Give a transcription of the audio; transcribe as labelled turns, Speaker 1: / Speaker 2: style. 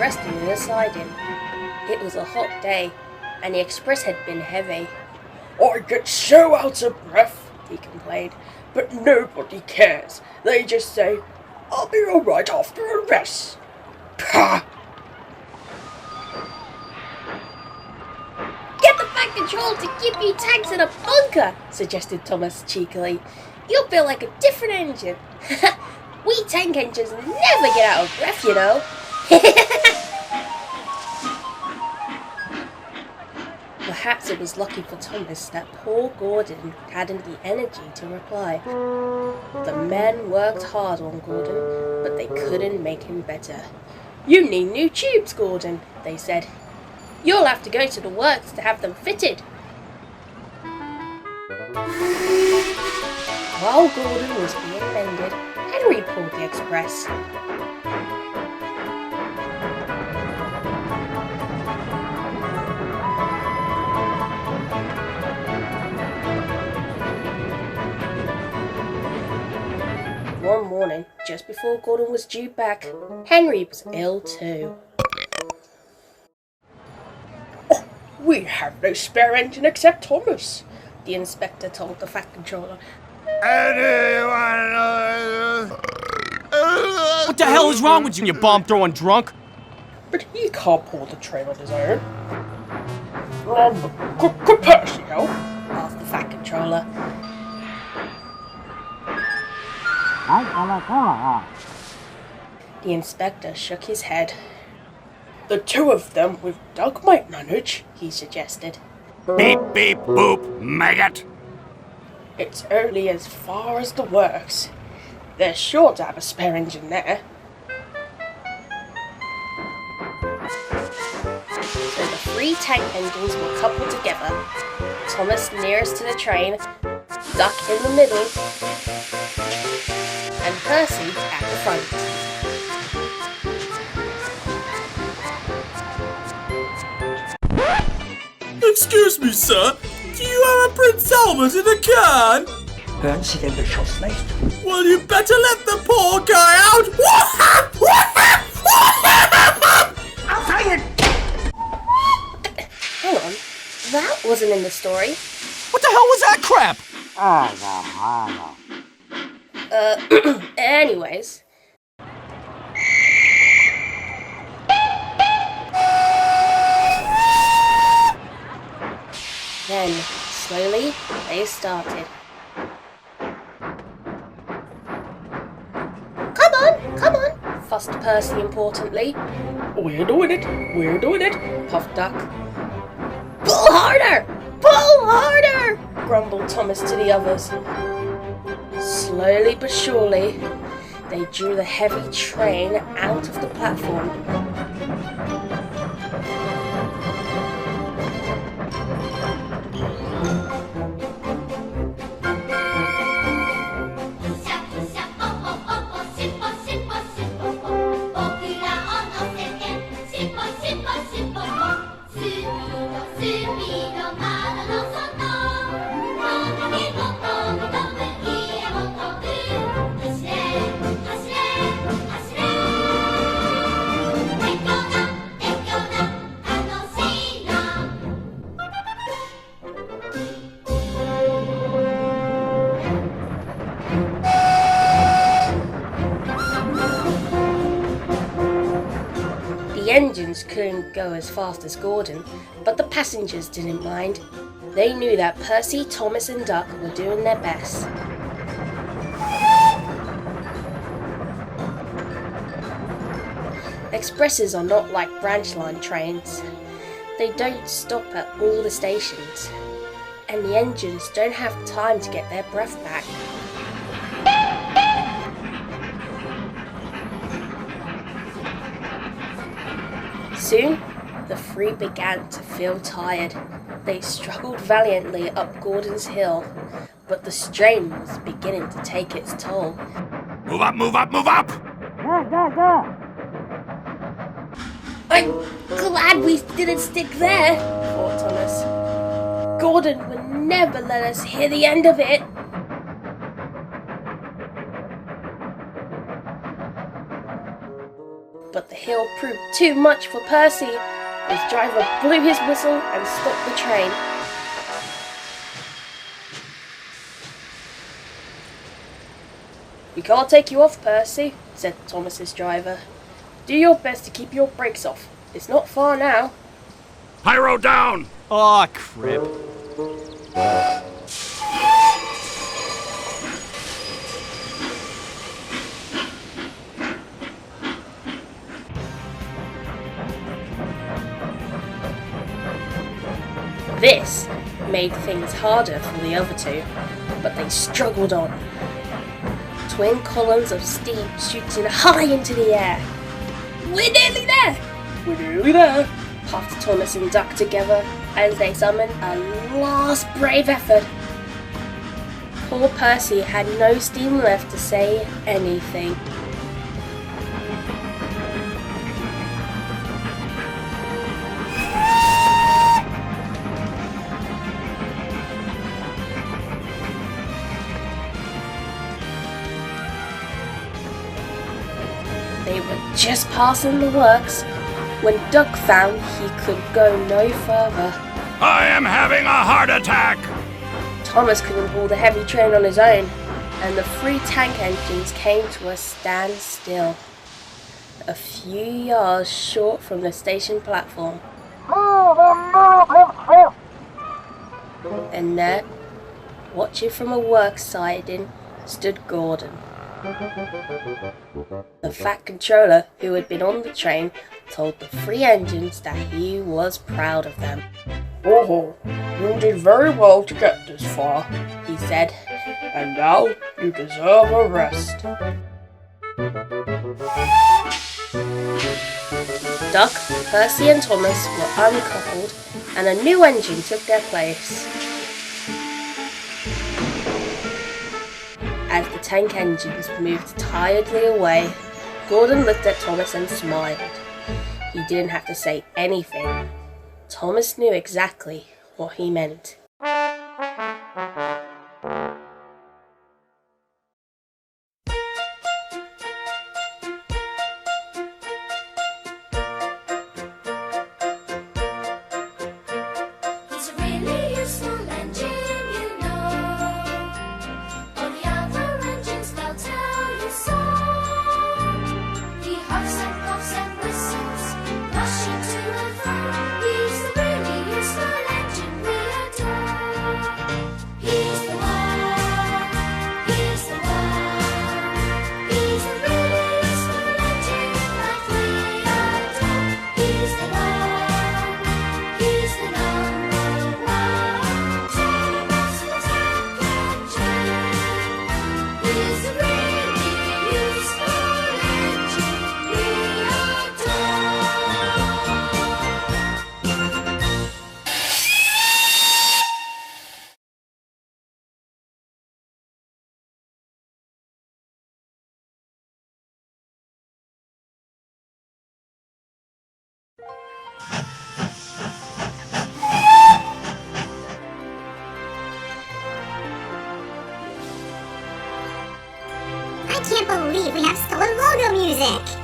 Speaker 1: resting in the siding. It was a hot day, and the express had been heavy.
Speaker 2: "I get so out of breath," he complained, "but nobody cares. They just say, 'I'll be alright after a rest.' Pah!"
Speaker 1: "Get the Fat Controller to give you tanks in a bunker," suggested Thomas cheekily. "You'll feel like a different engine." "We tank engines never get out of breath, you know." Perhaps it was lucky for Thomas that poor Gordon hadn't the energy to reply. The men worked hard on Gordon, but they couldn't make him better. "You need new tubes, Gordon," they said. "You'll have to go to the works to have them fitted." While Gordon was being mended, Henry pulled the express. One morning, just before Gordon was due back, Henry was ill too.
Speaker 2: "Oh, we have no spare engine except Thomas," the inspector told the Fat Controller.
Speaker 3: What the hell is wrong with you, you bomb-throwing drunk?
Speaker 2: "But he can't pull the train on his own." Could Percy help?"
Speaker 1: asked the Fat Controller. The inspector shook his head.
Speaker 2: "The two of them with Doug might manage," he suggested.
Speaker 3: Beep, beep, boop, maggot.
Speaker 2: "It's only as far as the works. They're sure to have a spare engine there."
Speaker 1: So the three tank engines were coupled together. Thomas nearest to the train, Duck in the middle, and Percy at the front.
Speaker 4: Excuse me, sir. Do you have a Prince Albert in a can?
Speaker 5: Hören Sie den Beschuss nicht?
Speaker 4: Well, you better let the poor guy out.
Speaker 5: Aufhängen!
Speaker 1: Hang on, that wasn't in the story.
Speaker 3: What the hell was that crap?
Speaker 1: Anyways. Then, slowly, they started. Come on, fussed Percy importantly.
Speaker 2: We're doing it, puffed Duck.
Speaker 1: Pull harder! Pull harder! Grumbled Thomas to the others. Slowly but surely, they drew the heavy train out of the platform. The engines couldn't go as fast as Gordon, but the passengers didn't mind. They knew that Percy, Thomas and Duck were doing their best. Expresses are not like branch line trains. They don't stop at all the stations, and the engines don't have time to get their breath back. Soon, the three began to feel tired. They struggled valiantly up Gordon's hill, but the strain was beginning to take its toll.
Speaker 3: Move up, move up, move up!
Speaker 1: I'm glad we didn't stick there, thought Thomas. Gordon would never let us hear the end of it. But the hill proved too much for Percy. His driver blew his whistle and stopped the train. "We can't take you off, Percy," said Thomas's driver. "Do your best to keep your brakes off. It's not far now."
Speaker 3: Pyro down!
Speaker 6: Aw, crap.
Speaker 1: This made things harder for the other two, but they struggled on. Twin columns of steam shooting high into the air. "We're nearly there! We're nearly there!" puffed Thomas and Duck together as they summoned a last brave effort. Poor Percy had no steam left to say anything. They were just passing the works when Duck found he could go no further.
Speaker 3: I am having a heart attack!
Speaker 1: Thomas couldn't pull the heavy train on his own, and the 3 tank engines came to a standstill, a few yards short from the station platform. And there, watching from a work siding, stood Gordon. The fat controller who had been on the train told the 3 engines that he was proud of them.
Speaker 2: "Oh, you did very well to get this far,"
Speaker 1: He said.
Speaker 2: "and now you deserve a rest."
Speaker 1: Duck, Percy and Thomas were uncoupled and a new engine took their place. As the tank engines moved tiredly away, Gordon looked at Thomas and smiled. He didn't have to say anything. Thomas knew exactly what he meant.
Speaker 7: It's a really useful engine, you know. All the other engines, they'll tell you so. He huffs and puffs and whistles, rushing to and fro. He's the really useful engine we adore. He's the one, he's the one. He's the really useful engine like we adore. He's the one, he's the number one. Thomas the Tank Engine. He's the really useful engine we adore.
Speaker 8: I can't believe we have stolen logo music!